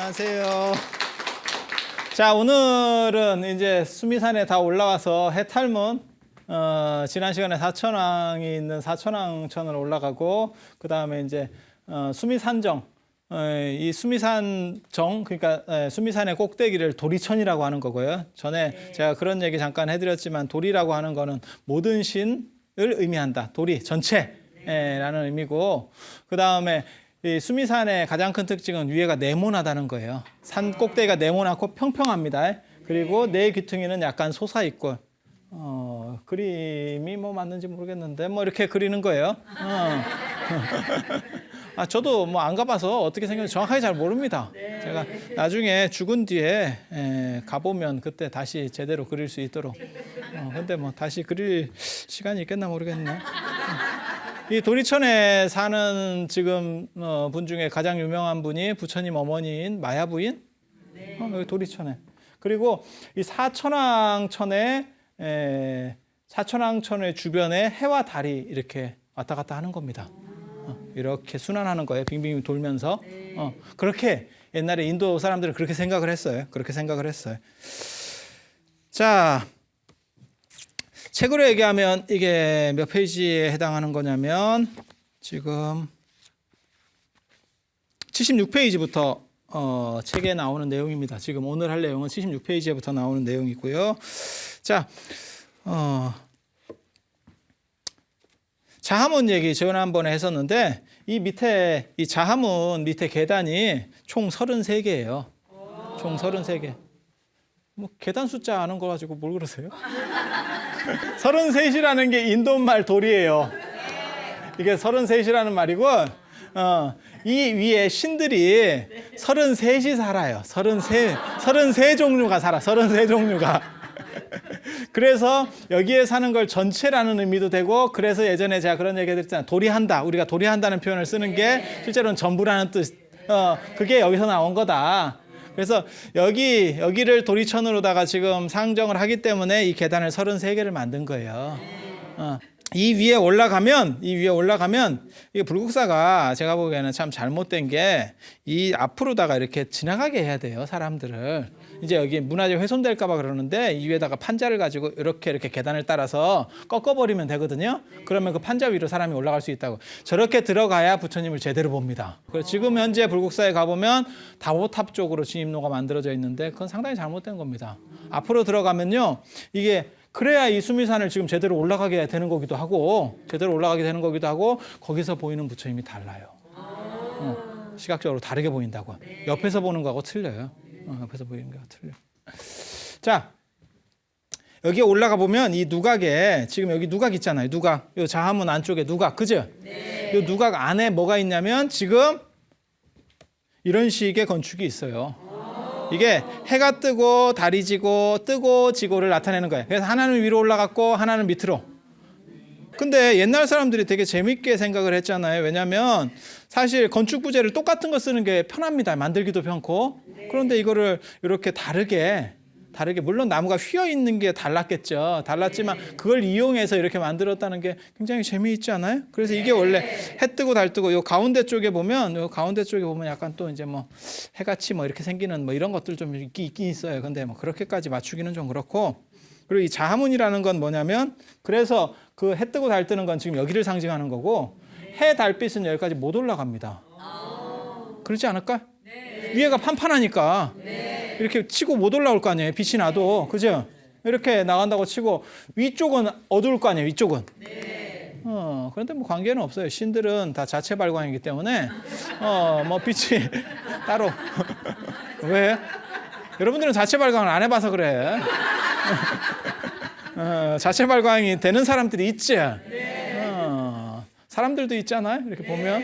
안녕하세요. 자, 오늘은 이제 수미산에 다 올라와서 해탈문, 지난 시간에 사천왕이 있는 사천왕천을 올라가고, 그 다음에 이제 수미산정, 이 수미산정, 그러니까 수미산의 꼭대기를 도리천이라고 하는 거고요. 전에 제가 그런 얘기 잠깐 해드렸지만, 도리라고 하는 거는 모든 신을 의미한다. 도리 전체라는 의미고, 그 다음에 이 수미산의 가장 큰 특징은 위에가 네모나다는 거예요. 산 꼭대기가 네모나고 평평합니다. 그리고 네 귀퉁이는 약간 솟아있고, 그림이 뭐 맞는지 모르겠는데 뭐 이렇게 그리는 거예요. 저도 뭐 안 가봐서 어떻게 생겼는지 정확하게 잘 모릅니다. 제가 나중에 죽은 뒤에 가보면 그때 다시 제대로 그릴 수 있도록. 근데 뭐 다시 그릴 시간이 있겠나 모르겠네. 이 도리천에 사는 지금 분 중에 가장 유명한 분이 부처님 어머니인 마야 부인. 여기 도리천에. 그리고 이 사천왕천의 주변에 해와 달이 이렇게 왔다 갔다 하는 겁니다. 이렇게 순환하는 거예요. 빙빙 돌면서. 그렇게 옛날에 인도 사람들은 그렇게 생각을 했어요. 자, 책으로 얘기하면 이게 몇 페이지에 해당하는 거냐면 지금 76페이지부터 책에 나오는 내용입니다. 지금 오늘 할 내용은 76페이지부터 나오는 내용이고요. 자, 자하문 얘기 지난번에 했었는데 이 밑에 이 자하문 밑에 계단이 총 33개예요. 총 33개. 뭐 계단 숫자 아는 거 가지고 뭘 그러세요? 33이라는 게 인도말 돌이에요. 이게 33이라는 말이고 이 위에 신들이 33이 살아요. 33 종류가 살아. 33 종류가. 그래서 여기에 사는 걸 전체라는 의미도 되고, 그래서 예전에 제가 그런 얘기 드렸잖아요. 도리한다. 우리가 도리한다는 표현을 쓰는 게 실제로는 전부라는 뜻. 그게 여기서 나온 거다. 그래서 여기를 도리천으로다가 지금 상정을 하기 때문에 이 계단을 33개를 만든 거예요. 이 위에 올라가면 이게 불국사가 제가 보기에는 참 잘못된 게 이 앞으로다가 이렇게 지나가게 해야 돼요, 사람들을. 이제 여기 문화재 훼손될까 봐 그러는데 이 위에다가 판자를 가지고 이렇게 계단을 따라서 꺾어버리면 되거든요. 그러면 그 판자 위로 사람이 올라갈 수 있다고. 저렇게 들어가야 부처님을 제대로 봅니다. 그래서 지금 현재 불국사에 가보면 다보탑 쪽으로 진입로가 만들어져 있는데 그건 상당히 잘못된 겁니다. 앞으로 들어가면요, 이게 그래야 이 수미산을 지금 제대로 올라가게 되는 거기도 하고, 거기서 보이는 부처님이 달라요. 시각적으로 다르게 보인다고. 옆에서 보는 거하고 틀려요. 옆에서 보이는 거하고 틀려. 자, 여기에 올라가 보면 이 누각에, 지금 여기 누각 있잖아요. 누각. 이 자하문 안쪽에 누각, 그죠? 이 누각 안에 뭐가 있냐면 지금 이런 식의 건축이 있어요. 이게 해가 뜨고 달이 지고 뜨고 지고를 나타내는 거예요. 그래서 하나는 위로 올라갔고 하나는 밑으로. 근데 옛날 사람들이 되게 재밌게 생각을 했잖아요. 왜냐하면 사실 건축 부재를 똑같은 거 쓰는 게 편합니다. 만들기도 편고. 그런데 이거를 이렇게 다르게 물론 나무가 휘어 있는 게 달랐겠죠. 달랐지만 그걸 이용해서 이렇게 만들었다는 게 굉장히 재미있지 않아요? 그래서 이게 원래 해 뜨고 달 뜨고 요 가운데 쪽에 보면 약간 또 이제 뭐 해같이 뭐 이렇게 생기는 뭐 이런 것들 좀 있긴 있어요. 근데 뭐 그렇게까지 맞추기는 좀 그렇고. 그리고 이 자하문이라는 건 뭐냐면, 그래서 그 해 뜨고 달 뜨는 건 지금 여기를 상징하는 거고, 해 달빛은 여기까지 못 올라갑니다. 그렇지 않을까? 위에가 판판하니까 이렇게 치고 못 올라올 거 아니에요. 빛이 나도. 그죠? 이렇게 나간다고 치고 위쪽은 어두울 거 아니에요. 위쪽은. 그런데 뭐 관계는 없어요. 신들은 다 자체 발광이기 때문에 뭐 빛이 따로. 왜? 여러분들은 자체 발광을 안 해봐서 그래. 자체 발광이 되는 사람들이 있지. 사람들도 있잖아요. 이렇게 보면.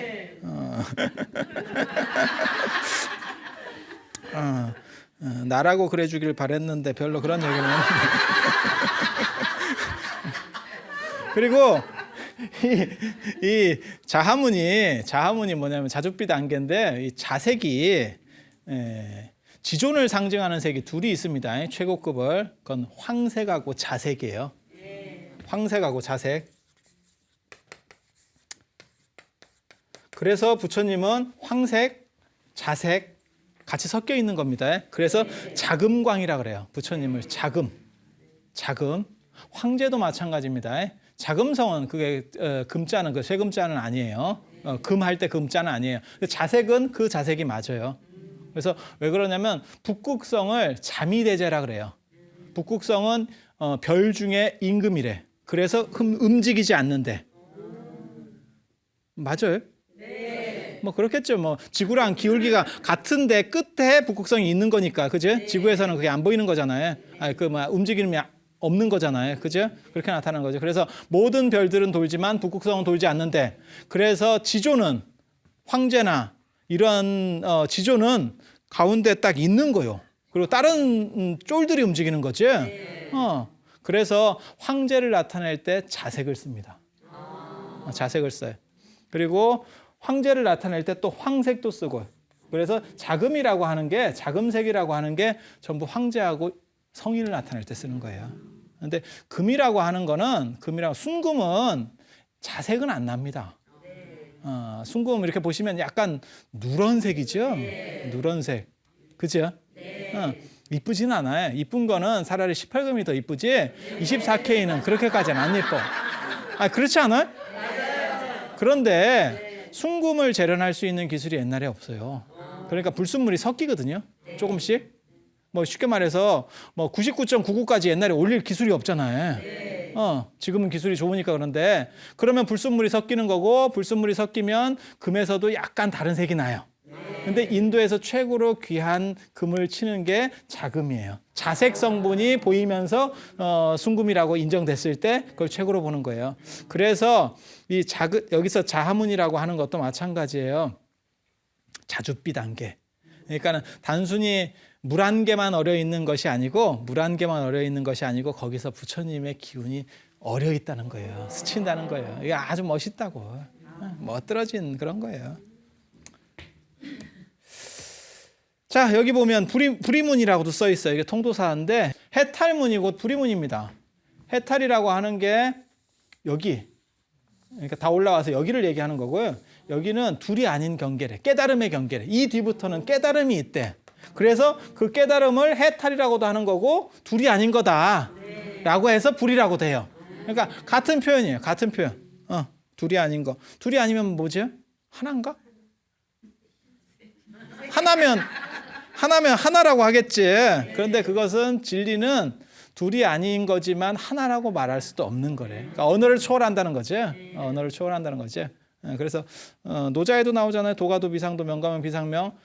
나라고 그래주길 바랬는데 별로 그런 얘기는 없는데. 그리고 이 자하문이 뭐냐면 자줏빛 안개인데, 이 자색이 지존을 상징하는 색이 둘이 있습니다. 최고급을. 그건 황색하고 자색이에요. 황색하고 자색. 그래서 부처님은 황색, 자색, 같이 섞여 있는 겁니다. 그래서 자금광이라 그래요. 부처님을 자금. 황제도 마찬가지입니다. 자금성은 그게 금자는 그 쇠금자는 아니에요. 금할 때 금자는 아니에요. 자색은 그 자색이 맞아요. 그래서 왜 그러냐면 북극성을 자미대제라 그래요. 북극성은 별 중에 임금이래. 그래서 움직이지 않는데. 맞아요? 뭐 그렇겠죠. 뭐 지구랑 기울기가 같은데 끝에 북극성이 있는 거니까, 그죠? 지구에서는 그게 안 보이는 거잖아요. 움직임이 없는 거잖아요, 그죠? 그렇게 나타나는 거죠. 그래서 모든 별들은 돌지만 북극성은 돌지 않는데, 그래서 지조는 황제나 이런 지조는 가운데 딱 있는 거요. 그리고 다른 쫄들이 움직이는 거죠. 그래서 황제를 나타낼 때 자색을 씁니다. 자색을 써요. 그리고 황제를 나타낼 때 또 황색도 쓰고. 그래서 자금이라고 하는 게, 자금색이라고 하는 게 전부 황제하고 성인을 나타낼 때 쓰는 거예요. 그런데 금이라고 하는 거는, 순금은 자색은 안 납니다. 순금 이렇게 보시면 약간 누런색이죠. 누런색. 그죠? 이쁘진 않아요. 이쁜 거는 차라리 18금이 더 이쁘지 24K는 그렇게까지는 안 예뻐. 그렇지 않아요? 그런데 순금을 재련할 수 있는 기술이 옛날에 없어요. 그러니까 불순물이 섞이거든요. 조금씩. 뭐 쉽게 말해서 뭐 99.99까지 옛날에 올릴 기술이 없잖아요. 지금은 기술이 좋으니까. 그런데 그러면 불순물이 섞이는 거고, 불순물이 섞이면 금에서도 약간 다른 색이 나요. 근데 인도에서 최고로 귀한 금을 치는 게 자금이에요. 자색 성분이 보이면서 순금이라고 인정됐을 때 그걸 최고로 보는 거예요. 그래서 이 여기서 자하문이라고 하는 것도 마찬가지예요. 자줏빛 안개. 그러니까는 단순히 물 한 개만 어려 있는 것이 아니고, 거기서 부처님의 기운이 어려 있다는 거예요. 스친다는 거예요. 이게 아주 멋있다고. 멋들어진 그런 거예요. 자, 여기 보면 부리문이라고도 써 있어요. 이게 통도사인데 해탈문이 곧 부리문입니다. 해탈이라고 하는 게 여기, 그러니까 다 올라와서 여기를 얘기하는 거고요. 여기는 둘이 아닌 경계래. 깨달음의 경계래. 이 뒤부터는 깨달음이 있대. 그래서 그 깨달음을 해탈이라고도 하는 거고, 둘이 아닌 거다라고 해서 불이라고도 해요. 그러니까 같은 표현이에요. 같은 표현. 둘이 아닌 거. 둘이 아니면 뭐죠? 하나인가? 하나면 하나라고 하겠지. 그런데 그것은 진리는 둘이 아닌 거지만 하나라고 말할 수도 없는 거래. 그러니까 언어를 초월한다는 거죠. 언어를 초월한다는 거죠. 그래서 노자에도 나오잖아요. 도가도 비상도 명가면 비상명.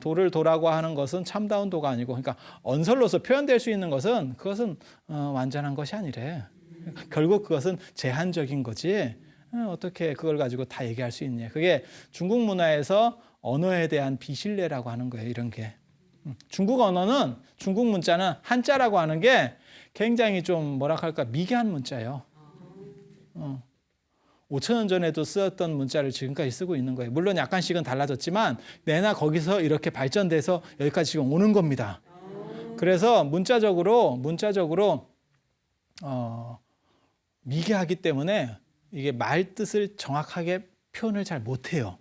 도를 도라고 하는 것은 참다운 도가 아니고, 그러니까 언설로서 표현될 수 있는 것은 그것은 완전한 것이 아니래. 결국 그것은 제한적인 거지. 어떻게 그걸 가지고 다 얘기할 수 있냐. 그게 중국 문화에서 언어에 대한 비신뢰라고 하는 거예요. 이런 게. 중국 언어는, 중국 문자는 한자라고 하는 게 굉장히 좀 뭐라 할까 미개한 문자예요. 5,000년 전에도 쓰였던 문자를 지금까지 쓰고 있는 거예요. 물론 약간씩은 달라졌지만 내나 거기서 이렇게 발전돼서 여기까지 지금 오는 겁니다. 그래서 문자적으로 미개하기 때문에 이게 말 뜻을 정확하게 표현을 잘 못해요.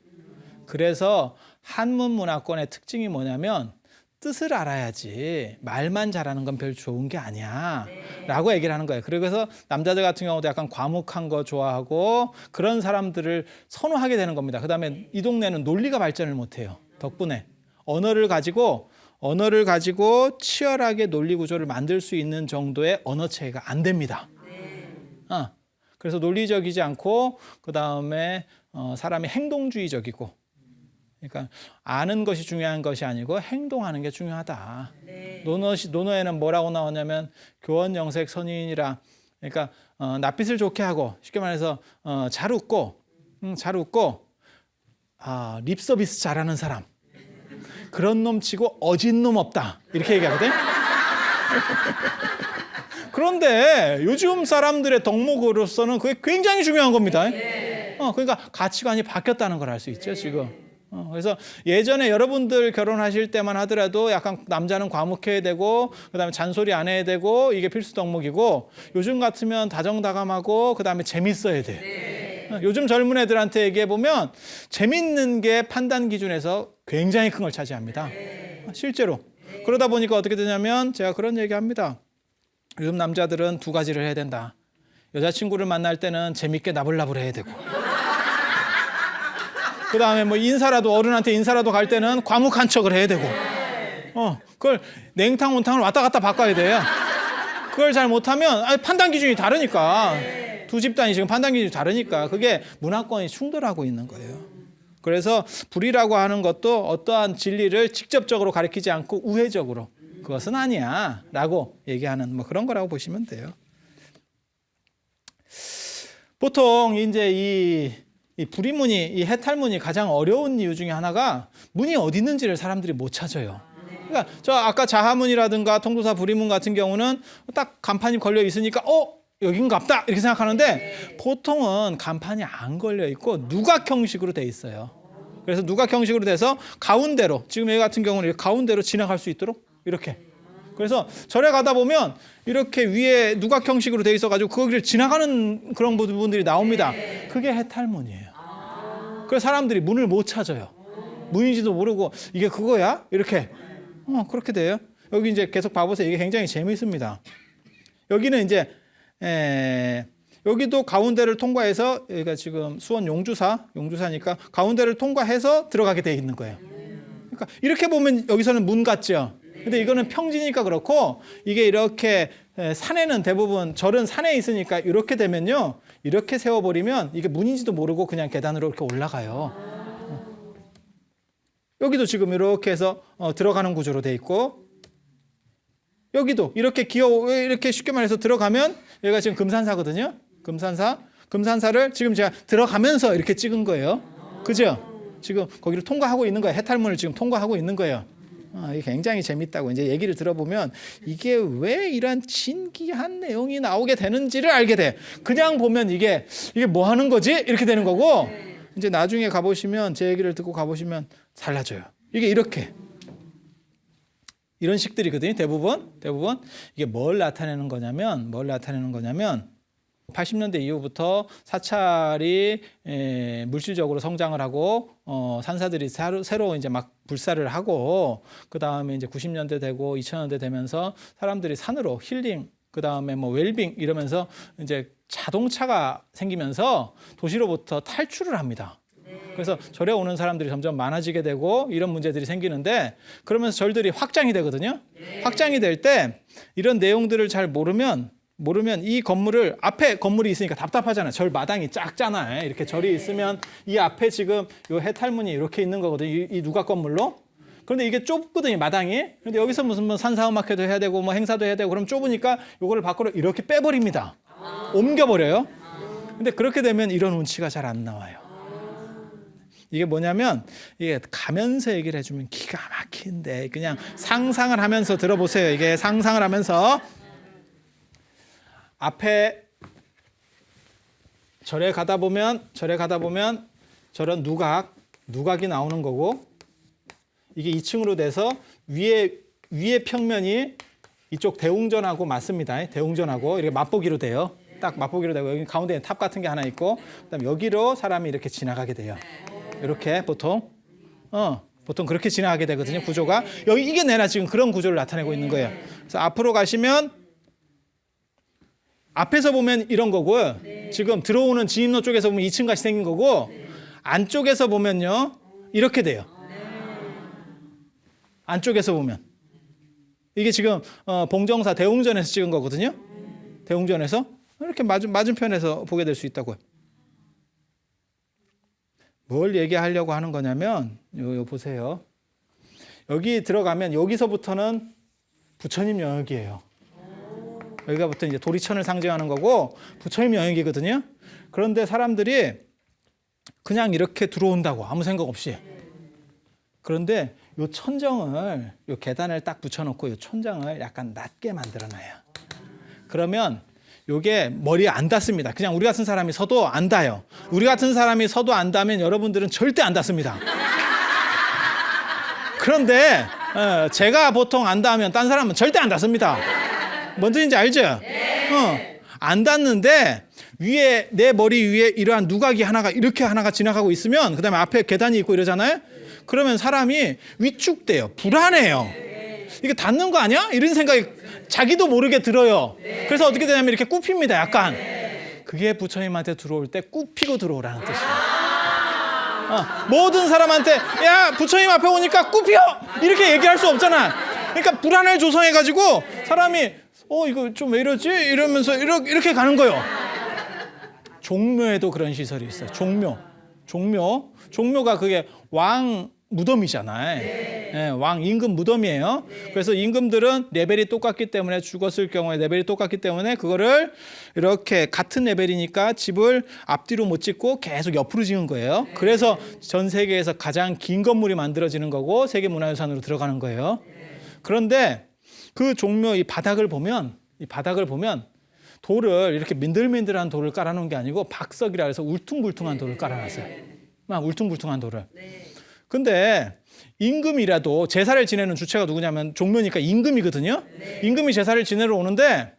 그래서 한문 문화권의 특징이 뭐냐면 뜻을 알아야지 말만 잘하는 건 별 좋은 게 아니야 라고 얘기를 하는 거예요. 그래서 남자들 같은 경우도 약간 과묵한 거 좋아하고 그런 사람들을 선호하게 되는 겁니다. 그 다음에 이 동네는 논리가 발전을 못해요. 덕분에 언어를 가지고 치열하게 논리 구조를 만들 수 있는 정도의 언어 체계가 안 됩니다. 그래서 논리적이지 않고 그 다음에 사람이 행동주의적이고, 그러니까 아는 것이 중요한 것이 아니고 행동하는 게 중요하다. 논어에는 뭐라고 나오냐면 교원영색 선인이라, 그러니까 낯빛을 좋게 하고, 쉽게 말해서 잘 웃고 립 서비스 잘하는 사람, 그런 놈 치고 어진 놈 없다, 이렇게 얘기하거든. 그런데 요즘 사람들의 덕목으로서는 그게 굉장히 중요한 겁니다. 그러니까 가치관이 바뀌었다는 걸 알 수 있죠, 지금. 그래서 예전에 여러분들 결혼하실 때만 하더라도 약간 남자는 과묵해야 되고, 그다음에 잔소리 안 해야 되고, 이게 필수 덕목이고, 요즘 같으면 다정다감하고 그다음에 재밌어야 돼. 요즘 젊은 애들한테 얘기해 보면 재밌는 게 판단 기준에서 굉장히 큰 걸 차지합니다. 실제로. 그러다 보니까 어떻게 되냐면 제가 그런 얘기합니다. 요즘 남자들은 두 가지를 해야 된다. 여자친구를 만날 때는 재밌게 나불나불 해야 되고, 그 다음에 뭐 인사라도, 어른한테 인사라도 갈 때는 과묵한 척을 해야 되고, 그걸 냉탕 온탕을 왔다 갔다 바꿔야 돼요. 그걸 잘 못하면 판단 기준이 다르니까, 두 집단이 지금 판단 기준이 다르니까 그게 문화권이 충돌하고 있는 거예요. 그래서 불이라고 하는 것도 어떠한 진리를 직접적으로 가리키지 않고 우회적으로 그것은 아니야 라고 얘기하는 뭐 그런 거라고 보시면 돼요. 보통 이제 이 불이문이, 이 해탈문이 가장 어려운 이유 중에 하나가 문이 어디 있는지를 사람들이 못 찾아요. 그러니까 저 아까 자하문이라든가 통도사 불이문 같은 경우는 딱 간판이 걸려 있으니까 여긴갑다 이렇게 생각하는데, 보통은 간판이 안 걸려 있고 누각 형식으로 돼 있어요. 그래서 누각 형식으로 돼서 가운데로, 지금 여기 같은 경우는 가운데로 지나갈 수 있도록 이렇게. 그래서 절에 가다 보면 이렇게 위에 누각 형식으로 돼 있어가지고 거기를 지나가는 그런 부분들이 나옵니다. 그게 해탈문이에요. 그래서 사람들이 문을 못 찾아요. 문인지도 모르고 이게 그거야? 이렇게. 그렇게 돼요. 여기 이제 계속 봐보세요. 이게 굉장히 재미있습니다. 여기는 이제 여기도 가운데를 통과해서, 여기가 지금 수원 용주사니까 가운데를 통과해서 들어가게 돼 있는 거예요. 그러니까 이렇게 보면 여기서는 문 같죠. 근데 이거는 평지니까 그렇고, 이게 이렇게 산에는 대부분, 절은 산에 있으니까 이렇게 되면요, 이렇게 세워버리면 이게 문인지도 모르고 그냥 계단으로 이렇게 올라가요. 여기도 지금 이렇게 해서 들어가는 구조로 돼 있고, 여기도 이렇게 이렇게 쉽게 말해서 들어가면, 여기가 지금 금산사거든요. 금산사를 지금 제가 들어가면서 이렇게 찍은 거예요. 그죠? 지금 거기를 통과하고 있는 거예요. 해탈문을 지금 통과하고 있는 거예요. 이게 굉장히 재밌다고 이제 얘기를 들어보면 이게 왜 이런 진기한 내용이 나오게 되는지를 알게 돼. 그냥 보면 이게 뭐 하는 거지? 이렇게 되는 거고, 이제 나중에 가보시면, 제 얘기를 듣고 가보시면 달라져요. 이게 이렇게. 이런 식들이거든요. 대부분 이게 뭘 나타내는 거냐면 80년대 이후부터 사찰이 물질적으로 성장을 하고, 산사들이 새로 이제 막 불사를 하고, 그 다음에 이제 90년대 되고 2000년대 되면서 사람들이 산으로 힐링, 그 다음에 뭐 웰빙 이러면서 이제 자동차가 생기면서 도시로부터 탈출을 합니다. 그래서 절에 오는 사람들이 점점 많아지게 되고 이런 문제들이 생기는데, 그러면서 절들이 확장이 되거든요. 확장이 될 때 이런 내용들을 잘 모르면 이 건물을, 앞에 건물이 있으니까 답답하잖아요. 절 마당이 작잖아요. 이렇게 절이 있으면 이 앞에 지금 요 해탈문이 이렇게 있는 거거든요. 이 누각 건물로. 그런데 이게 좁거든요, 마당이. 근데 여기서 무슨 뭐 산사음악회도 해야 되고 뭐 행사도 해야 되고, 그럼 좁으니까 요거를 밖으로 이렇게 빼버립니다. 옮겨버려요. 근데 그렇게 되면 이런 운치가 잘 안 나와요. 이게 뭐냐면, 이게 가면서 얘기를 해주면 기가 막힌데, 그냥 상상을 하면서 들어보세요. 이게 상상을 하면서, 앞에 절에 가다 보면 저런 누각이 나오는 거고, 이게 2층으로 돼서 위에 평면이 이쪽 대웅전하고 맞습니다. 대웅전하고 이렇게 맛보기로 돼요. 딱 맛보기로 되고, 여기 가운데에 탑 같은 게 하나 있고, 그다음 여기로 사람이 이렇게 지나가게 돼요. 이렇게 보통 그렇게 지나가게 되거든요. 구조가 여기 이게 내가 지금 그런 구조를 나타내고 있는 거예요. 그래서 앞으로 가시면 앞에서 보면 이런 거고요. 지금 들어오는 진입로 쪽에서 보면 2층 같이 생긴 거고, 안쪽에서 보면요 이렇게 돼요. 안쪽에서 보면 이게 지금 봉정사 대웅전에서 찍은 거거든요. 대웅전에서 이렇게 맞은편에서 보게 될 수 있다고요. 뭘 얘기하려고 하는 거냐면, 요 보세요. 여기 들어가면 여기서부터는 부처님 영역이에요. 여기가부터 이제 도리천을 상징하는 거고 부처님 영역이거든요. 그런데 사람들이 그냥 이렇게 들어온다고 아무 생각 없이. 그런데 요 천정을, 요 계단을 딱 붙여놓고 요 천장을 약간 낮게 만들어놔요. 그러면 요게 머리에 안 닿습니다. 그냥 우리 같은 사람이 서도 안 닿아요. 우리 같은 사람이 서도 안 닿으면 여러분들은 절대 안 닿습니다. 그런데 제가 보통 안 닿으면 딴 사람은 절대 안 닿습니다. 뭔지인지 알죠? 안 닿는데 내 머리 위에 이러한 누각이 하나가 지나가고 있으면, 그 다음에 앞에 계단이 있고 이러잖아요. 그러면 사람이 위축돼요. 불안해요. 이게 닿는 거 아니야? 이런 생각이 자기도 모르게 들어요. 그래서 어떻게 되냐면 이렇게 굽힙니다. 약간. 그게 부처님한테 들어올 때 굽히고 들어오라는 뜻이에요. 모든 사람한테 야 부처님 앞에 오니까 굽혀! 이렇게 얘기할 수 없잖아. 그러니까 불안을 조성해가지고 사람이 이거 좀 왜 이러지? 이러면서 이렇게 가는 거예요. 종묘에도 그런 시설이 있어요. 종묘가 그게 왕 무덤이잖아요. 네, 왕 임금 무덤이에요. 그래서 임금들은 레벨이 똑같기 때문에 죽었을 경우에 레벨이 똑같기 때문에 그거를 이렇게 같은 레벨이니까 집을 앞뒤로 못 짓고 계속 옆으로 지은 거예요. 그래서 전 세계에서 가장 긴 건물이 만들어지는 거고 세계문화유산으로 들어가는 거예요. 그런데 그 종묘 이 바닥을 보면 돌을 이렇게 민들민들한 돌을 깔아놓은 게 아니고 박석이라 해서 울퉁불퉁한 돌을 깔아놨어요. 막 울퉁불퉁한 돌을. 근데 임금이라도 제사를 지내는 주체가 누구냐면 종묘니까 임금이거든요. 임금이 제사를 지내러 오는데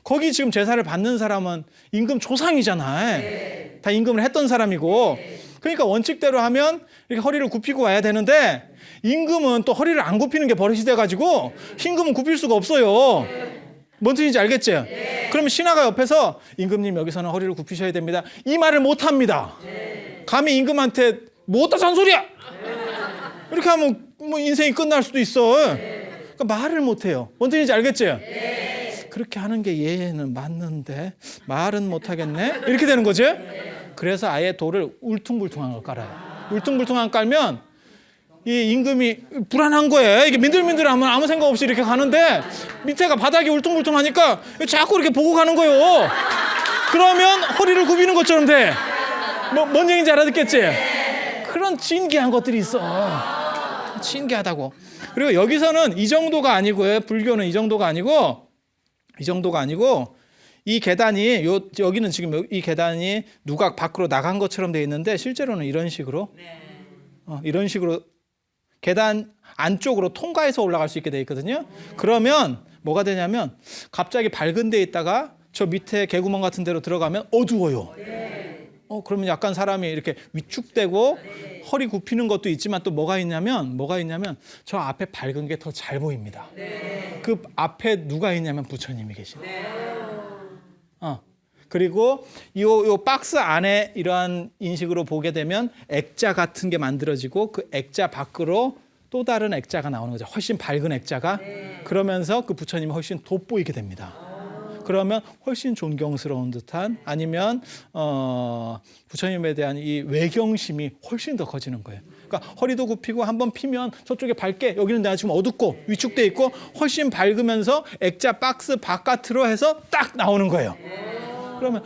거기 지금 제사를 받는 사람은 임금 조상이잖아요. 다 임금을 했던 사람이고. 그러니까 원칙대로 하면 이렇게 허리를 굽히고 와야 되는데 임금은 또 허리를 안 굽히는 게 버릇이 돼가지고 임금은 굽힐 수가 없어요. 뭔 뜻인지 알겠죠? 그러면 신하가 옆에서 임금님 여기서는 허리를 굽히셔야 됩니다. 이 말을 못합니다. 감히 임금한테 뭐 어따 잔소리야! 이렇게 하면 뭐 인생이 끝날 수도 있어. 그러니까 말을 못해요. 뭔 뜻인지 알겠죠? 그렇게 하는 게 예는 맞는데 말은 못하겠네? 이렇게 되는 거지? 그래서 아예 돌을 울퉁불퉁한 걸 깔아요. 울퉁불퉁한 걸 깔면 이 임금이 불안한 거예요. 이게 민들민들하면 아무 생각 없이 이렇게 가는데 밑에가 바닥이 울퉁불퉁하니까 자꾸 이렇게 보고 가는 거예요. 그러면 허리를 굽히는 것처럼 돼. 뭔 얘기인지 알아듣겠지? 그런 신기한 것들이 있어. 신기하다고. 그리고 여기서는 이 정도가 아니고요. 불교는 이 정도가 아니고 이 계단이 여기는 지금 이 계단이 누각 밖으로 나간 것처럼 돼 있는데 실제로는 이런 식으로 계단 안쪽으로 통과해서 올라갈 수 있게 돼 있거든요. 그러면 뭐가 되냐면 갑자기 밝은 데 있다가 저 밑에 개구멍 같은 데로 들어가면 어두워요. 그러면 약간 사람이 이렇게 위축되고 허리 굽히는 것도 있지만 또 뭐가 있냐면 저 앞에 밝은 게 더 잘 보입니다. 그 앞에 누가 있냐면 부처님이 계시네요. 그리고 요 박스 안에 이러한 인식으로 보게 되면 액자 같은 게 만들어지고 그 액자 밖으로 또 다른 액자가 나오는 거죠. 훨씬 밝은 액자가. 그러면서 그 부처님이 훨씬 돋보이게 됩니다. 그러면 훨씬 존경스러운 듯한 아니면 부처님에 대한 이 외경심이 훨씬 더 커지는 거예요. 그러니까 허리도 굽히고 한번 피면 저쪽에 밝게 여기는 내가 지금 어둡고 위축돼 있고 훨씬 밝으면서 액자 박스 바깥으로 해서 딱 나오는 거예요. 그러면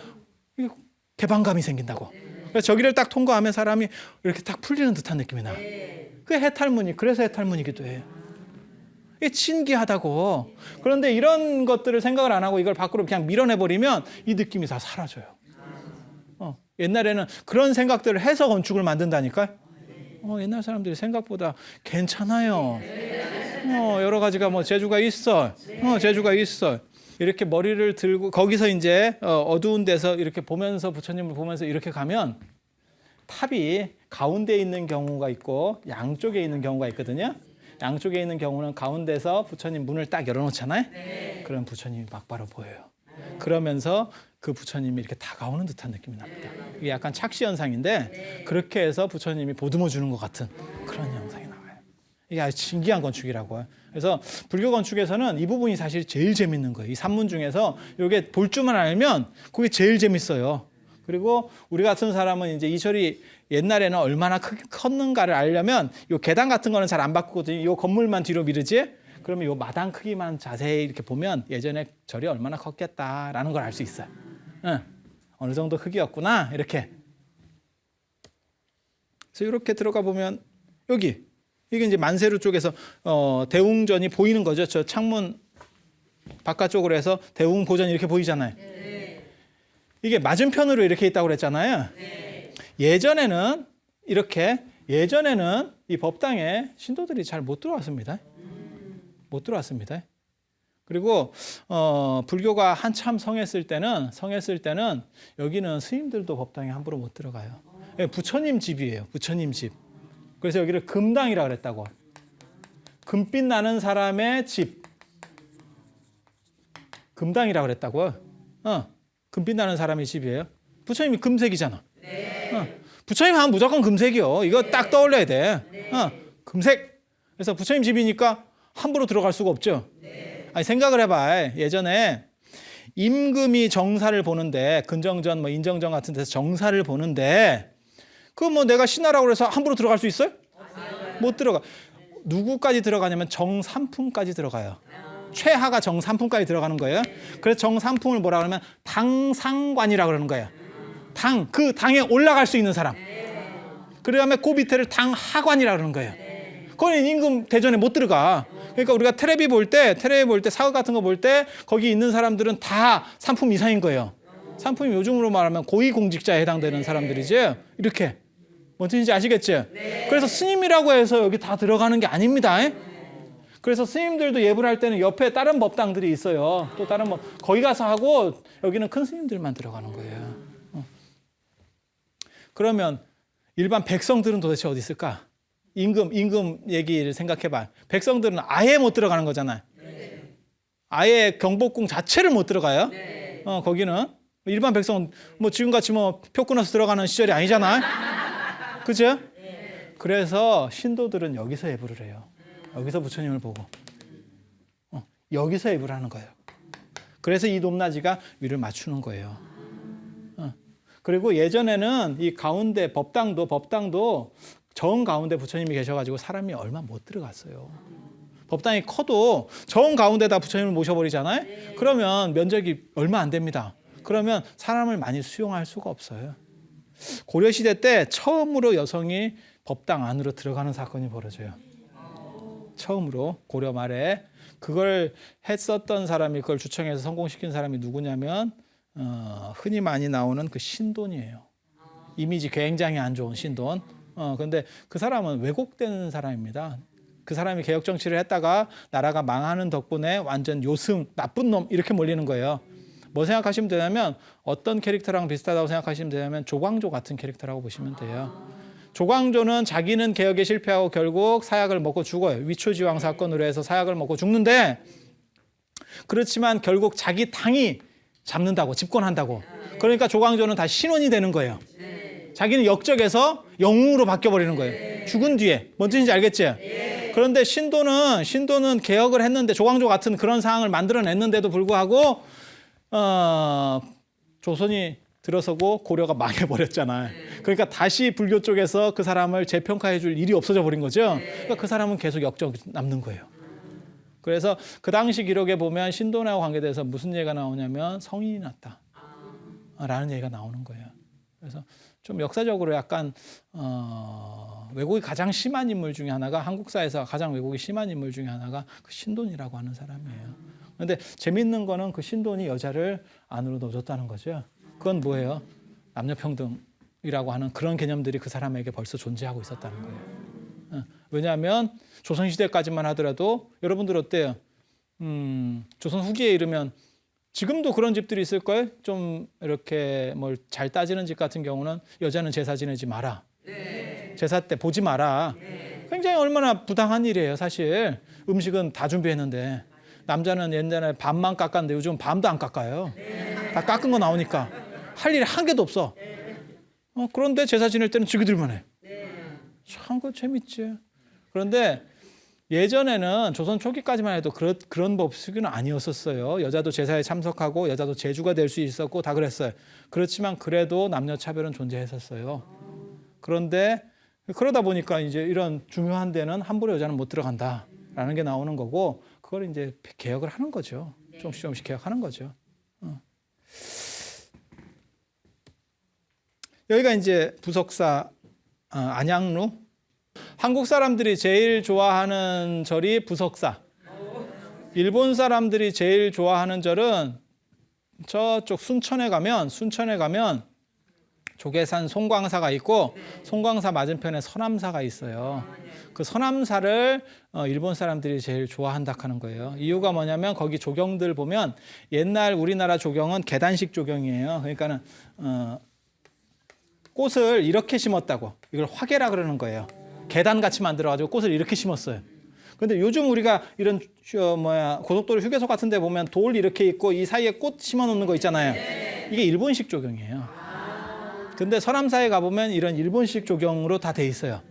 개방감이 생긴다고. 그래서 저기를 딱 통과하면 사람이 이렇게 딱 풀리는 듯한 느낌이 나요. 그게 해탈문이. 그래서 해탈문이기도 해요. 이게 신기하다고. 그런데 이런 것들을 생각을 안 하고 이걸 밖으로 그냥 밀어내버리면 이 느낌이 다 사라져요. 옛날에는 그런 생각들을 해서 건축을 만든다니까요. 옛날 사람들이 생각보다 괜찮아요. 여러 가지가 재주가 있어. 재주가 있어. 이렇게 머리를 들고 거기서 이제 어두운 데서 이렇게 보면서 부처님을 보면서 이렇게 가면 탑이 가운데 있는 경우가 있고 양쪽에 있는 경우가 있거든요. 양쪽에 있는 경우는 가운데서 부처님 문을 딱 열어놓잖아요. 그럼 부처님이 막바로 보여요. 그러면서 그 부처님이 이렇게 다가오는 듯한 느낌이 납니다. 이게 약간 착시 현상인데 그렇게 해서 부처님이 보듬어 주는 것 같은 그런 현상이 나와요. 이게 아주 신기한 건축이라고요. 그래서 불교 건축에서는 이 부분이 사실 제일 재밌는 거예요. 이 산문 중에서 이게 볼 줄만 알면 그게 제일 재밌어요. 그리고 우리 같은 사람은 이제 이 절이 옛날에는 얼마나 컸는가를 알려면 이 계단 같은 거는 잘 안 바꾸거든요. 이 건물만 뒤로 미루지. 그러면 이 마당 크기만 자세히 이렇게 보면 예전에 절이 얼마나 컸겠다라는 걸 알 수 있어요. 어느 정도 크기였구나 이렇게. 그래서 이렇게 들어가 보면 이게 이제 만세루 쪽에서 대웅전이 보이는 거죠. 저 창문 바깥쪽으로 해서 대웅보전이 이렇게 보이잖아요. 이게 맞은편으로 이렇게 있다고 그랬잖아요. 예전에는 이 법당에 신도들이 잘 못 들어왔습니다. 못 들어왔습니다. 그리고 불교가 한참 성했을 때는 여기는 스님들도 법당에 함부로 못 들어가요. 부처님 집이에요. 부처님 집. 그래서 여기를 금당이라 그랬다고. 금빛 나는 사람의 집. 금당이라 그랬다고. 금빛 나는 사람의 집이에요. 부처님이 금색이잖아. 부처님 하면 무조건 금색이요. 이거 딱 떠올려야 돼. 금색. 그래서 부처님 집이니까 함부로 들어갈 수가 없죠. 아니, 생각을 해봐. 예전에 임금이 정사를 보는데, 근정전, 뭐 인정전 같은 데서 정사를 보는데, 그 뭐 내가 신하라고 해서 함부로 들어갈 수 있어요? 못 들어가. 누구까지 들어가냐면 정삼품까지 들어가요. 최하가 정삼품까지 들어가는 거예요. 그래서 정삼품을 뭐라 그러면 당상관이라고 그러는 거예요. 그 당에 올라갈 수 있는 사람. 그 다음에 그 밑에를 당하관이라고 그러는 거예요. 거기 임금 대전에 못 들어가. 그러니까 우리가 텔레비 볼 때 사극 같은 거 볼 때 거기 있는 사람들은 다 삼품 이상인 거예요. 삼품이 요즘으로 말하면 고위공직자에 해당되는 사람들이지. 이렇게. 뭔 뜻인지 아시겠죠? 그래서 스님이라고 해서 여기 다 들어가는 게 아닙니다. 그래서 스님들도 예불 할 때는 옆에 다른 법당들이 있어요. 또 다른 거기 가서 하고 여기는 큰 스님들만 들어가는 거예요. 그러면 일반 백성들은 도대체 어디 있을까? 임금 얘기를 생각해봐. 백성들은 아예 못 들어가는 거잖아요. 아예 경복궁 자체를 못 들어가요. 거기는 일반 백성은 뭐 지금같이 뭐 표 끊어서 들어가는 시절이 아니잖아요. 그죠? 그래서 신도들은 여기서 예불을 해요. 여기서 부처님을 보고 여기서 예불을 하는 거예요. 그래서 이 높낮이가 위를 맞추는 거예요. 그리고 예전에는 이 가운데 법당도 정 가운데 부처님이 계셔가지고 사람이 얼마 못 들어갔어요. 법당이 커도 정 가운데다 부처님을 모셔버리잖아요. 그러면 면적이 얼마 안 됩니다. 그러면 사람을 많이 수용할 수가 없어요. 고려시대 때 처음으로 여성이 법당 안으로 들어가는 사건이 벌어져요. 처음으로 고려 말에 그걸 했었던 사람이, 그걸 주청해서 성공시킨 사람이 누구냐면 흔히 많이 나오는 그 신돈이에요. 이미지 굉장히 안 좋은 신돈. 근데 그 사람은 왜곡된 사람입니다. 그 사람이 개혁 정치를 했다가 나라가 망하는 덕분에 완전 요승, 나쁜 놈 이렇게 몰리는 거예요. 뭐 생각하시면 되냐면 어떤 캐릭터랑 비슷하다고 생각하시면 되냐면 조광조 같은 캐릭터라고 보시면 돼요. 조광조는 자기는 개혁에 실패하고 결국 사약을 먹고 죽어요. 위초지왕 사건으로 해서 사약을 먹고 죽는데, 그렇지만 결국 자기 당이 잡는다고, 집권한다고. 그러니까 조광조는 다 신원이 되는 거예요. 자기는 역적에서 영웅으로 바뀌어버리는 거예요. 죽은 뒤에. 뭔 뜻인지 알겠지? 그런데 신도는 개혁을 했는데, 조광조 같은 그런 상황을 만들어냈는데도 불구하고 조선이 들어서고 고려가 망해버렸잖아요. 그러니까 다시 불교 쪽에서 그 사람을 재평가해 줄 일이 없어져 버린 거죠. 그러니까 그 사람은 계속 역적 남는 거예요. 그래서 그 당시 기록에 보면 신돈하고 관계돼서 무슨 얘기가 나오냐면 성인이 났다 라는 얘기가 나오는 거예요. 그래서 좀 역사적으로 약간 왜곡이 가장 심한 인물 중에 하나가, 한국사에서 가장 왜곡이 심한 인물 중에 하나가 그 신돈이라고 하는 사람이에요. 그런데 재밌는 거는 그 신돈이 여자를 안으로 넣어줬다는 거죠. 그건 뭐예요? 남녀평등이라고 하는 그런 개념들이 그 사람에게 벌써 존재하고 있었다는 거예요. 왜냐하면 조선시대까지만 하더라도 여러분들 어때요? 조선 후기에 이르면 지금도 그런 집들이 있을 거예요. 좀 이렇게 뭘 잘 따지는 집 같은 경우는 여자는 제사 지내지 마라. 제사 때 보지 마라. 굉장히 얼마나 부당한 일이에요, 사실. 음식은 다 준비했는데. 남자는 옛날에 밤만 깎았는데 요즘 밤도 안 깎아요. 다 깎은 거 나오니까. 할 일이 한 개도 없어. 그런데 제사 지낼 때는 즐기들만 해. 참, 그거 재밌지. 그런데 예전에는 조선 초기까지만 해도 그런 법식은 아니었었어요. 여자도 제사에 참석하고 여자도 제주가 될 수 있었고 다 그랬어요. 그렇지만 그래도 남녀 차별은 존재했었어요. 그런데 그러다 보니까 이제 이런 중요한 데는 함부로 여자는 못 들어간다라는 게 나오는 거고, 그걸 이제 개혁을 하는 거죠. 조금씩 개혁하는 거죠. 여기가 이제 부석사 안양루. 한국 사람들이 제일 좋아하는 절이 부석사. 일본 사람들이 제일 좋아하는 절은 저쪽 순천에 가면 조계산 송광사가 있고, 송광사 맞은편에 서남사가 있어요. 그 서남사를 일본 사람들이 제일 좋아한다 하는 거예요. 이유가 뭐냐면 거기 조경들 보면 옛날 우리나라 조경은 계단식 조경이에요. 그러니까는 꽃을 이렇게 심었다고, 이걸 화계라 그러는 거예요. 계단같이 만들어가지고 꽃을 이렇게 심었어요. 근데 요즘 우리가 이런 고속도로 휴게소 같은 데 보면 돌 이렇게 있고 이 사이에 꽃 심어 놓는 거 있잖아요. 이게 일본식 조경이에요. 근데 서람사에 가보면 이런 일본식 조경으로 다 돼 있어요.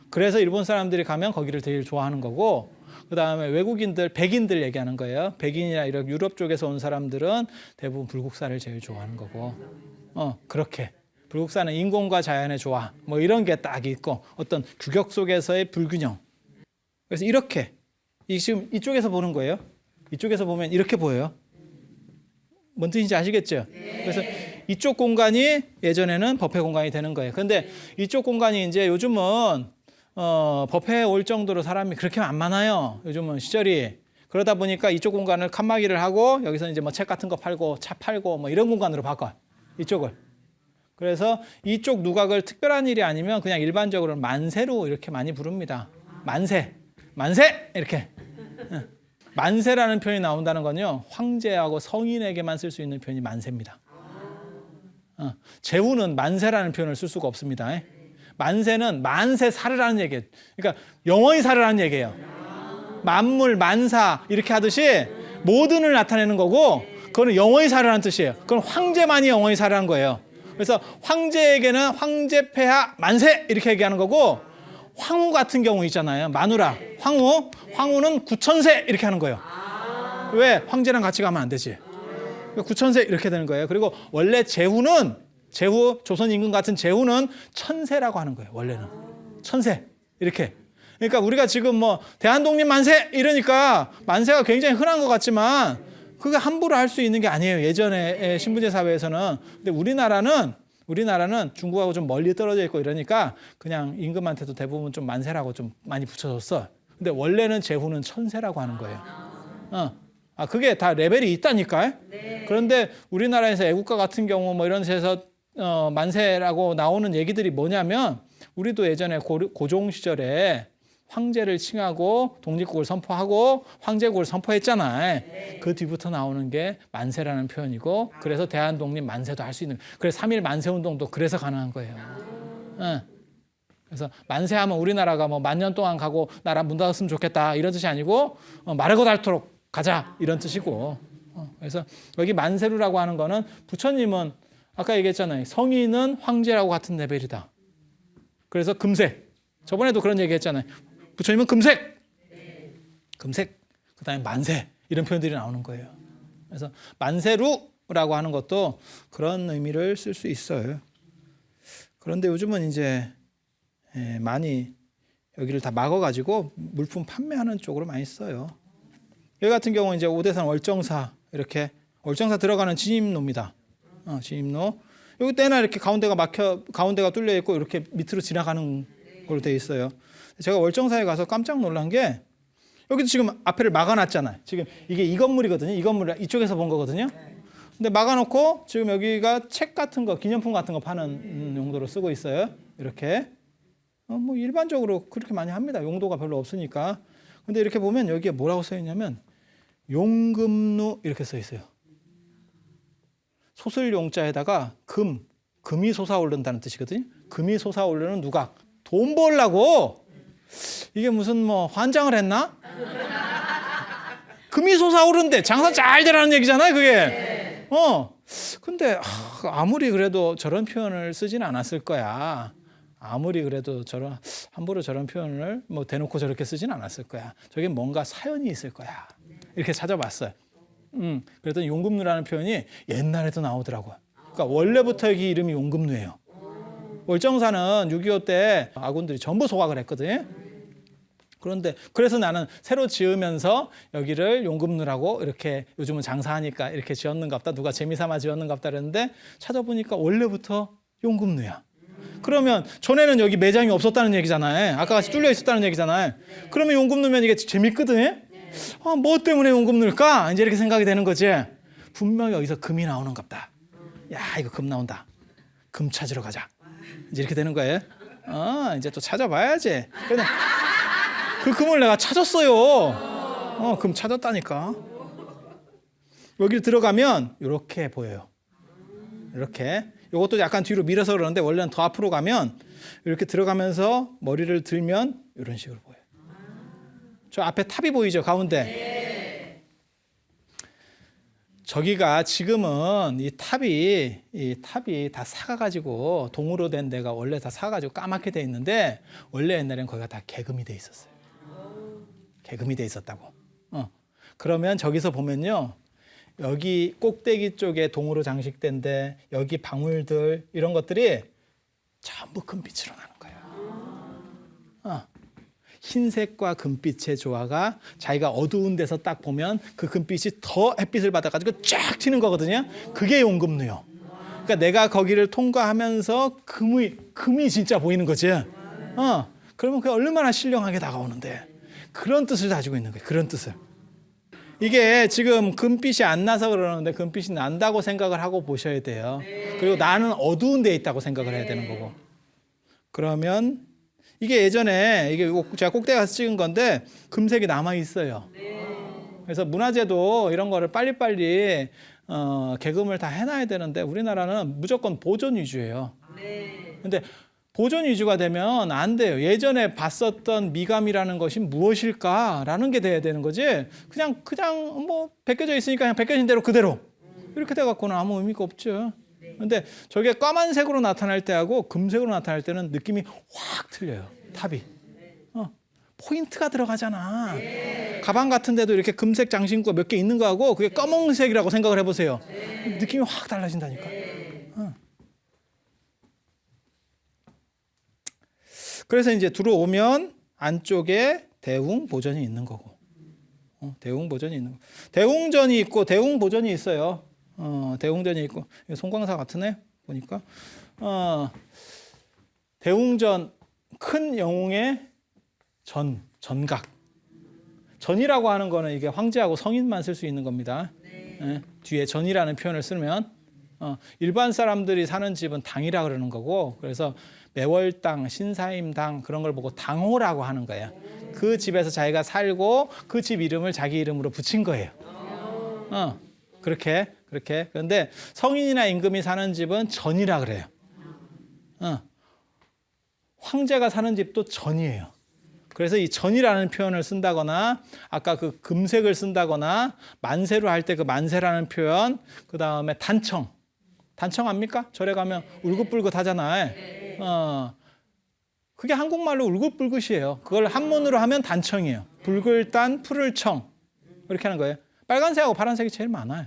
그래서 일본 사람들이 가면 거기를 되게 좋아하는 거고, 그 다음에 외국인들, 백인들 얘기하는 거예요. 백인이나 이런 유럽 쪽에서 온 사람들은 대부분 불국사를 제일 좋아하는 거고, 그렇게. 불국사는 인공과 자연의 조화, 뭐 이런 게 딱 있고, 어떤 규격 속에서의 불균형. 그래서 이렇게, 지금 이쪽에서 보는 거예요. 이쪽에서 보면 이렇게 보여요. 뭔 뜻인지 아시겠죠? 그래서 이쪽 공간이 예전에는 법회 공간이 되는 거예요. 근데 이쪽 공간이 이제 요즘은 법회에 올 정도로 사람이 그렇게 안 많아요. 요즘은 시절이. 그러다 보니까 이쪽 공간을 칸막이를 하고 여기서 이제 뭐 책 같은 거 팔고 차 팔고 뭐 이런 공간으로 바꿔. 이쪽을. 그래서 이쪽 누각을 특별한 일이 아니면 그냥 일반적으로 만세로 이렇게 많이 부릅니다. 만세. 만세! 이렇게. 만세라는 표현이 나온다는 건요, 황제하고 성인에게만 쓸 수 있는 표현이 만세입니다. 제후는 만세라는 표현을 쓸 수가 없습니다. 만세는 만세 살으라는 얘기예요. 그러니까 영원히 살으라는 얘기예요. 만물, 만사 이렇게 하듯이 모든을 나타내는 거고, 그거는 영원히 살으라는 뜻이에요. 그건 황제만이 영원히 살으라는 거예요. 그래서 황제에게는 황제 폐하 만세 이렇게 얘기하는 거고, 황후 같은 경우 있잖아요. 마누라, 황후는 구천세 이렇게 하는 거예요. 왜? 황제랑 같이 가면 안 되지. 구천세 이렇게 되는 거예요. 그리고 원래 제후, 조선 임금 같은 제후는 천세라고 하는 거예요. 원래는 천세 이렇게. 그러니까 우리가 지금 뭐 대한독립 만세 이러니까 만세가 굉장히 흔한 것 같지만 그게 함부로 할 수 있는 게 아니에요. 예전에 신분제 사회에서는. 근데 우리나라는 중국하고 좀 멀리 떨어져 있고 이러니까 그냥 임금한테도 대부분 좀 만세라고 좀 많이 붙여줬어. 근데 원래는 제후는 천세라고 하는 거예요. 그게 다 레벨이 있다니까. 네. 그런데 우리나라에서 애국가 같은 경우 뭐 이런 데서 만세라고 나오는 얘기들이 뭐냐면, 우리도 예전에 고종 시절에 황제를 칭하고 독립국을 선포하고 황제국을 선포했잖아요. 네. 그 뒤부터 나오는 게 만세라는 표현이고, 그래서 대한독립 만세도 할 수 있는, 그래서 3.1 만세운동도 그래서 가능한 거예요. 그래서 만세하면 우리나라가 뭐 만 년 동안 가고 나라 문 닫았으면 좋겠다 이런 뜻이 아니고 마르고 닳도록 가자 이런 뜻이고, 그래서 여기 만세루라고 하는 거는 부처님은 아까 얘기했잖아요. 성인은 황제라고 같은 레벨이다. 그래서 금색. 저번에도 그런 얘기 했잖아요. 부처님은 금색. 그 다음에 만세. 이런 표현들이 나오는 거예요. 그래서 만세루라고 하는 것도 그런 의미를 쓸 수 있어요. 그런데 요즘은 이제 많이 여기를 다 막아가지고 물품 판매하는 쪽으로 많이 써요. 여기 같은 경우는 이제 오대산 월정사, 이렇게 월정사 들어가는 진입로입니다. 진입로. 여기 때나 이렇게 가운데가 뚫려 있고 이렇게 밑으로 지나가는 걸로 돼 있어요. 제가 월정사에 가서 깜짝 놀란 게, 여기도 지금 앞에를 막아놨잖아요. 지금 이게 이 건물이거든요. 이 건물 이쪽에서 본 거거든요. 근데 막아놓고 지금 여기가 책 같은 거, 기념품 같은 거 파는 용도로 쓰고 있어요. 이렇게. 뭐 일반적으로 그렇게 많이 합니다. 용도가 별로 없으니까. 근데 이렇게 보면 여기에 뭐라고 써 있냐면 용금루 이렇게 써 있어요. 소슬용자에다가 금이 솟아오른다는 뜻이거든요. 금이 솟아오르는 누각. 돈 벌라고. 이게 무슨 뭐 환장을 했나? 금이 솟아오른대. 장사 잘 되라는 얘기잖아요, 그게. 근데 아무리 그래도 저런 표현을 쓰진 않았을 거야. 아무리 그래도 함부로 저런 표현을 뭐 대놓고 저렇게 쓰진 않았을 거야. 저게 뭔가 사연이 있을 거야. 이렇게 찾아봤어요. 그랬더니 용금루라는 표현이 옛날에도 나오더라고요. 그러니까 원래부터 여기 이름이 용금루예요. 월정사는 6.25 때 아군들이 전부 소각을 했거든요. 그래서 나는 새로 지으면서 여기를 용금루라고 이렇게 요즘은 장사하니까 이렇게 지었는가 보다. 누가 재미삼아 지었는가 보다 그랬는데 찾아보니까 원래부터 용금루야. 그러면 전에는 여기 매장이 없었다는 얘기잖아요. 아까 같이 뚫려 있었다는 얘기잖아요. 그러면 용금루면 이게 재밌거든요. 뭐 때문에 용금루일까? 이제 이렇게 생각이 되는 거지. 분명히 여기서 금이 나오는가 보다. 야, 이거 금 나온다. 금 찾으러 가자. 이제 이렇게 되는 거예요. 이제 또 찾아봐야지. 그래서 그 금을 내가 찾았어요. 금 찾았다니까. 여기 들어가면 이렇게 보여요. 이렇게. 이것도 약간 뒤로 밀어서 그러는데 원래는 더 앞으로 가면 이렇게 들어가면서 머리를 들면 이런 식으로 보여요. 저 앞에 탑이 보이죠? 가운데. 저기가 지금은 이 탑이 다 사가지고 동으로 된 데가 원래 다 사가지고 까맣게 돼 있는데 원래 옛날엔 거기가 다 개금이 돼 있었어요. 개금이 돼 있었다고. 그러면 저기서 보면요. 여기 꼭대기 쪽에 동으로 장식된 데 여기 방울들 이런 것들이 전부 금빛으로 나는 거예요. 흰색과 금빛의 조화가 자기가 어두운 데서 딱 보면 그 금빛이 더 햇빛을 받아가지고 쫙 튀는 거거든요. 그게 용금루요. 그러니까 내가 거기를 통과하면서 금이 진짜 보이는 거지. 그러면 그게 얼마나 신령하게 다가오는데 그런 뜻을 가지고 있는 거예요. 그런 뜻을. 이게 지금 금빛이 안 나서 그러는데 금빛이 난다고 생각을 하고 보셔야 돼요. 그리고 나는 어두운 데에 있다고 생각을 해야 되는 거고. 그러면 이게 예전에 이게 제가 꼭대기 가서 찍은 건데 금색이 남아 있어요. 그래서 문화재도 이런 거를 빨리빨리 개금을 다 해놔야 되는데 우리나라는 무조건 보존 위주예요. 근데 보존 위주가 되면 안 돼요. 예전에 봤었던 미감이라는 것이 무엇일까라는 게 돼야 되는 거지. 그냥 뭐 벗겨져 있으니까 그냥 벗겨진 대로 그대로 이렇게 돼 갖고는 아무 의미가 없죠. 근데 저게 까만색으로 나타날 때하고 금색으로 나타날 때는 느낌이 확 틀려요. 탑이. 포인트가 들어가잖아. 가방 같은 데도 이렇게 금색 장신구가 몇 개 있는 거하고 그게 검은색이라고 생각을 해보세요. 느낌이 확 달라진다니까. 그래서 이제 들어오면 안쪽에 대웅 보전이 있는 거고. 대웅 보전이 있는 거. 대웅전이 있고 대웅 보전이 있어요. 대웅전이 있고 송광사 같으네 보니까. 대웅전 큰 영웅의 전각. 전이라고 하는 거는 이게 황제하고 성인만 쓸 수 있는 겁니다. 뒤에 전이라는 표현을 쓰면 일반 사람들이 사는 집은 당이라 그러는 거고 그래서 매월당, 신사임당 그런 걸 보고 당호라고 하는 거예요. 그 집에서 자기가 살고 그 집 이름을 자기 이름으로 붙인 거예요. 그렇게. 그런데 성인이나 임금이 사는 집은 전이라 그래요. 황제가 사는 집도 전이에요. 그래서 이 전이라는 표현을 쓴다거나 아까 그 금색을 쓴다거나 만세로 할 때 그 만세라는 표현 그 다음에 단청 압니까? 절에 가면 울긋불긋 하잖아요. 그게 한국말로 울긋불긋이에요. 그걸 한문으로 하면 단청이에요. 붉을 단 푸를 청 이렇게 하는 거예요. 빨간색하고 파란색이 제일 많아요.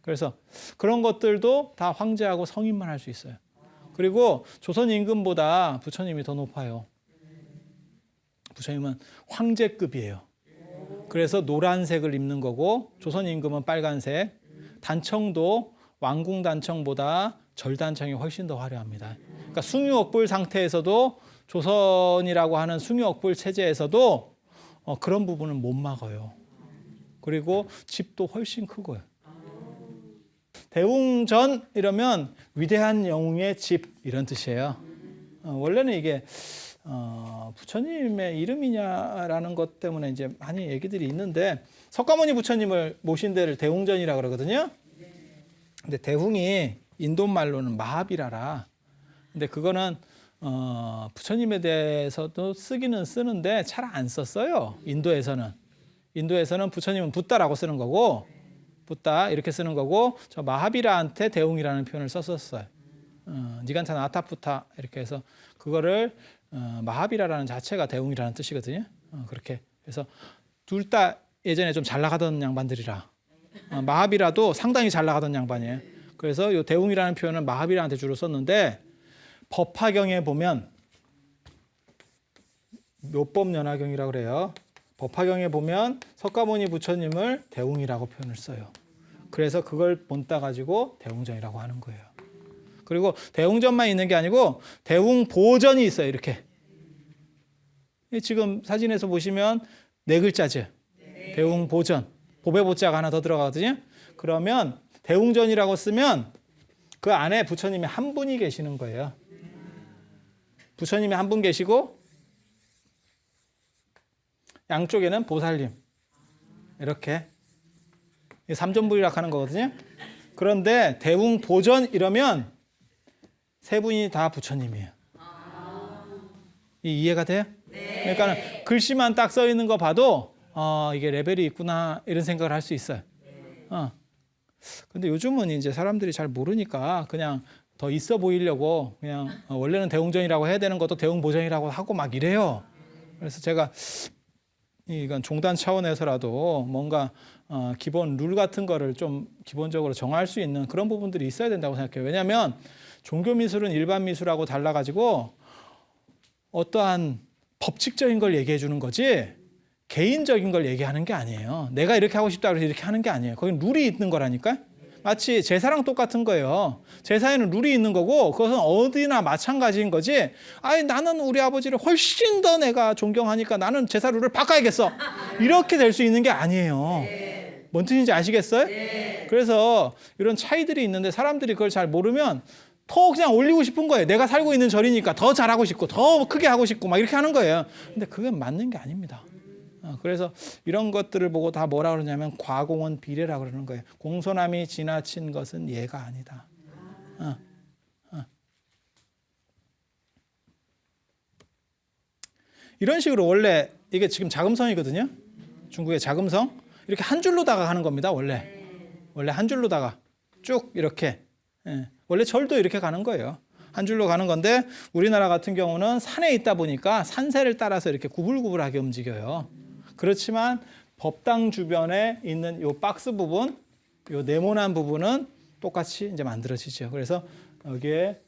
그래서 그런 것들도 다 황제하고 성인만 할 수 있어요. 그리고 조선 임금보다 부처님이 더 높아요. 부처님은 황제급이에요. 그래서 노란색을 입는 거고 조선 임금은 빨간색. 단청도 왕궁 단청보다 절 단청이 훨씬 더 화려합니다. 그러니까 숭유옥불 상태에서도 조선이라고 하는 숭유옥불 체제에서도 그런 부분은 못 막아요. 그리고 집도 훨씬 크고요. 대웅전 이러면 위대한 영웅의 집 이런 뜻이에요. 원래는 이게 부처님의 이름이냐라는 것 때문에 이제 많이 얘기들이 있는데 석가모니 부처님을 모신 데를 대웅전이라고 그러거든요. 근데 대웅이 인도 말로는 마하비라라. 근데 그거는 부처님에 대해서도 쓰기는 쓰는데 잘 안 썼어요. 인도에서는 부처님은 붓다라고 쓰는 거고 붓다 이렇게 쓰는 거고 저 마하비라한테 대웅이라는 표현을 썼었어요. 니간타 나타푸타 이렇게 해서 그거를 마하비라라는 자체가 대웅이라는 뜻이거든요. 그렇게 해서 둘 다 예전에 좀 잘 나가던 양반들이라 마하비라도 상당히 잘 나가던 양반이에요. 그래서 이 대웅이라는 표현은 마하비라한테 주로 썼는데 법화경에 보면 묘법연화경이라고 그래요. 법화경에 보면 석가모니 부처님을 대웅이라고 표현을 써요. 그래서 그걸 본따 가지고 대웅전이라고 하는 거예요. 그리고 대웅전만 있는 게 아니고 대웅보전이 있어요. 이렇게. 지금 사진에서 보시면 네 글자죠. 대웅보전. 보배 보자가 하나 더 들어가거든요. 그러면 대웅전이라고 쓰면 그 안에 부처님이 한 분이 계시는 거예요. 부처님이 한 분 계시고 양쪽에는 보살님 이렇게 삼전불이라고 하는 거거든요. 그런데 대웅보전 이러면 세 분이 다 부처님이에요. 이해가 돼요? 네. 그러니까 글씨만 딱 써 있는 거 봐도 이게 레벨이 있구나 이런 생각을 할 수 있어요. 근데 요즘은 이제 사람들이 잘 모르니까 그냥 더 있어 보이려고 그냥 원래는 대웅전이라고 해야 되는 것도 대웅보전이라고 하고 막 이래요. 그래서 제가 이건 종단 차원에서라도 뭔가 기본 룰 같은 거를 좀 기본적으로 정할 수 있는 그런 부분들이 있어야 된다고 생각해요. 왜냐하면 종교 미술은 일반 미술하고 달라가지고 어떠한 법칙적인 걸 얘기해 주는 거지 개인적인 걸 얘기하는 게 아니에요. 내가 이렇게 하고 싶다 그래서 이렇게 하는 게 아니에요. 거기 룰이 있는 거라니까. 마치 제사랑 똑같은 거예요. 제사에는 룰이 있는 거고 그것은 어디나 마찬가지인 거지. 아니 나는 우리 아버지를 훨씬 더 내가 존경하니까 나는 제사 룰을 바꿔야겠어. 이렇게 될 수 있는 게 아니에요. 뭔 뜻인지 아시겠어요? 그래서 이런 차이들이 있는데 사람들이 그걸 잘 모르면 더 그냥 올리고 싶은 거예요. 내가 살고 있는 절이니까 더 잘하고 싶고 더 크게 하고 싶고 막 이렇게 하는 거예요. 근데 그건 맞는 게 아닙니다. 그래서 이런 것들을 보고 다 뭐라 그러냐면 과공은 비례라고 그러는 거예요. 공손함이 지나친 것은 예가 아니다. 이런 식으로 원래 이게 지금 자금성이거든요. 중국의 자금성 이렇게 한 줄로다가 하는 겁니다. 원래 한 줄로다가 쭉 이렇게 원래 절도 이렇게 가는 거예요. 한 줄로 가는 건데 우리나라 같은 경우는 산에 있다 보니까 산세를 따라서 이렇게 구불구불하게 움직여요. 그렇지만 법당 주변에 있는 요 박스 부분, 요 네모난 부분은 똑같이 이제 만들어지죠. 그래서 여기에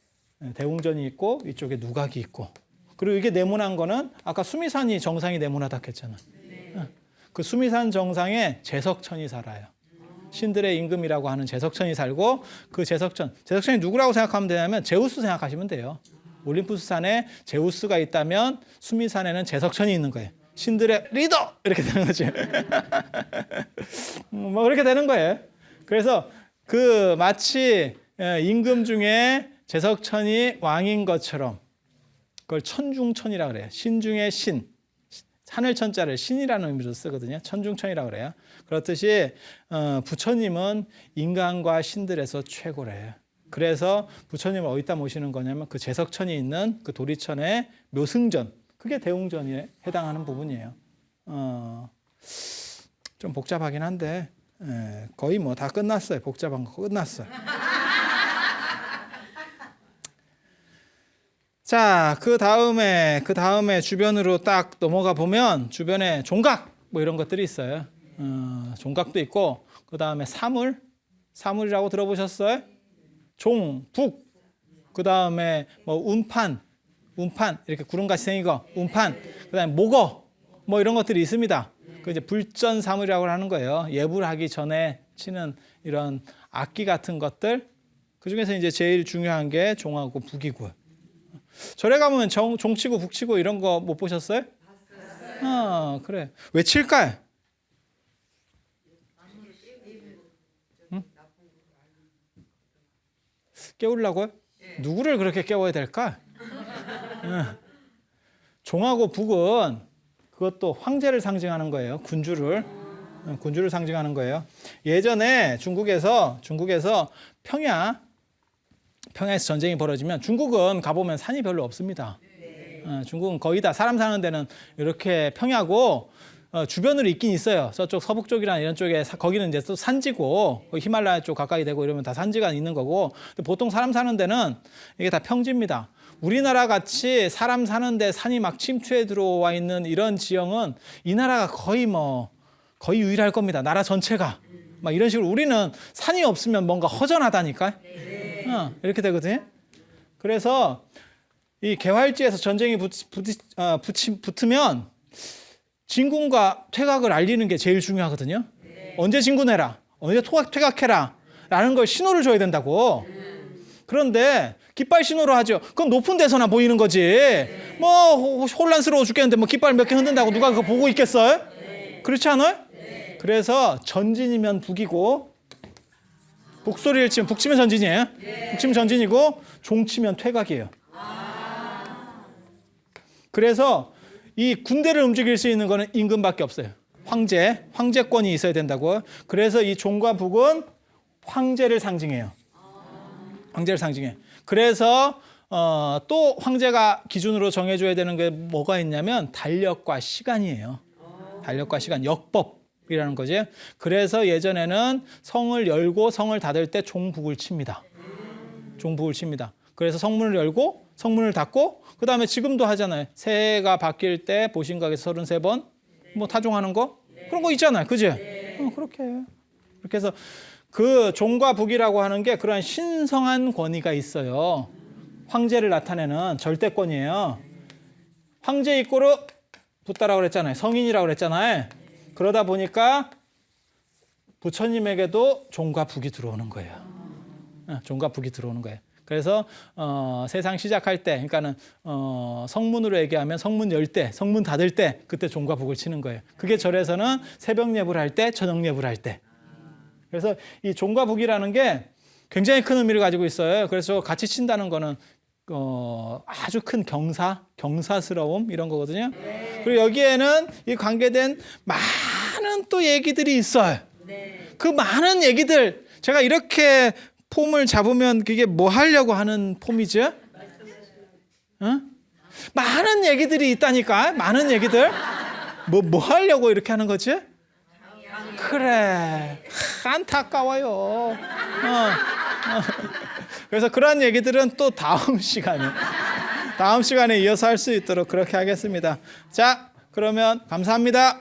대웅전이 있고 이쪽에 누각이 있고 그리고 이게 네모난 거는 아까 수미산이 정상이 네모나다 했잖아. 그 수미산 정상에 제석천이 살아요. 신들의 임금이라고 하는 제석천이 살고 그 제석천이 누구라고 생각하면 되냐면 제우스 생각하시면 돼요. 올림푸스 산에 제우스가 있다면 수미산에는 제석천이 있는 거예요. 신들의 리더 이렇게 되는 거죠. 뭐 그렇게 되는 거예요. 그래서 그 마치 임금 중에 제석천이 왕인 것처럼 그걸 천중천이라고 그래요. 신 중에 신. 하늘천자를 신이라는 의미로 쓰거든요. 천중천이라고 그래요. 그렇듯이 부처님은 인간과 신들에서 최고래요. 그래서 부처님을 어디다 모시는 거냐면 그 제석천이 있는 그 도리천의 묘승전 그게 대웅전에 해당하는 부분이에요. 좀 복잡하긴 한데 거의 뭐 다 끝났어요. 복잡한 거 끝났어요. 자, 그 다음에 주변으로 딱 넘어가 보면 주변에 종각 뭐 이런 것들이 있어요. 종각도 있고 그 다음에 사물이라고 들어보셨어요? 종, 북, 그 다음에 뭐 운판 이렇게 구름같이 생긴 거, 운판, 그 다음에 목어 뭐 이런 것들이 있습니다. 그 이제 불전사물이라고 하는 거예요. 예불하기 전에 치는 이런 악기 같은 것들. 그 중에서 이제 제일 중요한 게 종하고 북이고요. 절에 가면 종치고 북치고 이런 거 못 보셨어요? 그래. 왜 칠까요? 응? 깨우려고요? 누구를 그렇게 깨워야 될까? 종하고 북은 그것도 황제를 상징하는 거예요. 군주를 상징하는 거예요. 예전에 중국에서 평야에서 전쟁이 벌어지면 중국은 가보면 산이 별로 없습니다. 중국은 거의 다 사람 사는 데는 이렇게 평야고 주변으로 있긴 있어요. 저쪽 서북 쪽이나 이런 쪽에 거기는 이제 또 산지고 히말라야 쪽 가까이 되고 이러면 다 산지가 있는 거고 근데 보통 사람 사는 데는 이게 다 평지입니다. 우리나라 같이 사람 사는데 산이 막 침투해 들어와 있는 이런 지형은 이 나라가 거의 유일할 겁니다. 나라 전체가 막 이런 식으로 우리는 산이 없으면 뭔가 허전하다니까. 이렇게 되거든요. 그래서 이 개활지에서 전쟁이 붙으면 진군과 퇴각을 알리는 게 제일 중요하거든요. 언제 진군해라, 언제 퇴각해라 라는 걸 신호를 줘야 된다고. 그런데 깃발 신호로 하죠. 그건 높은 데서나 보이는 거지. 뭐 혼란스러워 죽겠는데 뭐 깃발 몇 개 흔든다고 누가 그거 보고 있겠어요? 그렇지 않아요? 그래서 전진이면 북이고 북소리를 치면 북치면 전진이에요. 북치면 전진이고 종치면 퇴각이에요. 그래서 이 군대를 움직일 수 있는 거는 임금밖에 없어요. 황제권이 있어야 된다고. 그래서 이 종과 북은 황제를 상징해요. 황제를 상징해. 그래서 또 황제가 기준으로 정해줘야 되는 게 뭐가 있냐면 달력과 시간이에요. 달력과 시간, 역법이라는 거지. 그래서 예전에는 성을 열고 성을 닫을 때 종북을 칩니다. 종북을 칩니다. 그래서 성문을 열고 성문을 닫고 그 다음에 지금도 하잖아요. 새해가 바뀔 때 보신각에서 33번 뭐 타종하는 거 그런 거 있잖아요. 그지? 그렇게 해요. 그렇게 해서 그 종과 북이라고 하는 게 그러한 신성한 권위가 있어요. 황제를 나타내는 절대권이에요. 황제 입고로 붙다라고 그랬잖아요. 성인이라고 그랬잖아요. 그러다 보니까 부처님에게도 종과 북이 들어오는 거예요. 종과 북이 들어오는 거예요. 그래서 세상 시작할 때, 그러니까는 성문으로 얘기하면 성문 열 때, 성문 닫을 때 그때 종과 북을 치는 거예요. 그게 절에서는 새벽 예불 할 때, 저녁 예불 할 때. 그래서 이 종과 북이라는 게 굉장히 큰 의미를 가지고 있어요. 그래서 같이 친다는 거는 아주 큰 경사스러움 이런 거거든요. 그리고 여기에는 이 관계된 많은 또 얘기들이 있어요. 그 많은 얘기들 제가 이렇게 폼을 잡으면 그게 뭐 하려고 하는 폼이죠? 많은 얘기들이 있다니까. 많은 얘기들. 뭐 하려고 이렇게 하는 거지? 그래. 안타까워요. 그래서 그런 얘기들은 또 다음 시간에 이어서 할 수 있도록 그렇게 하겠습니다. 자, 그러면 감사합니다.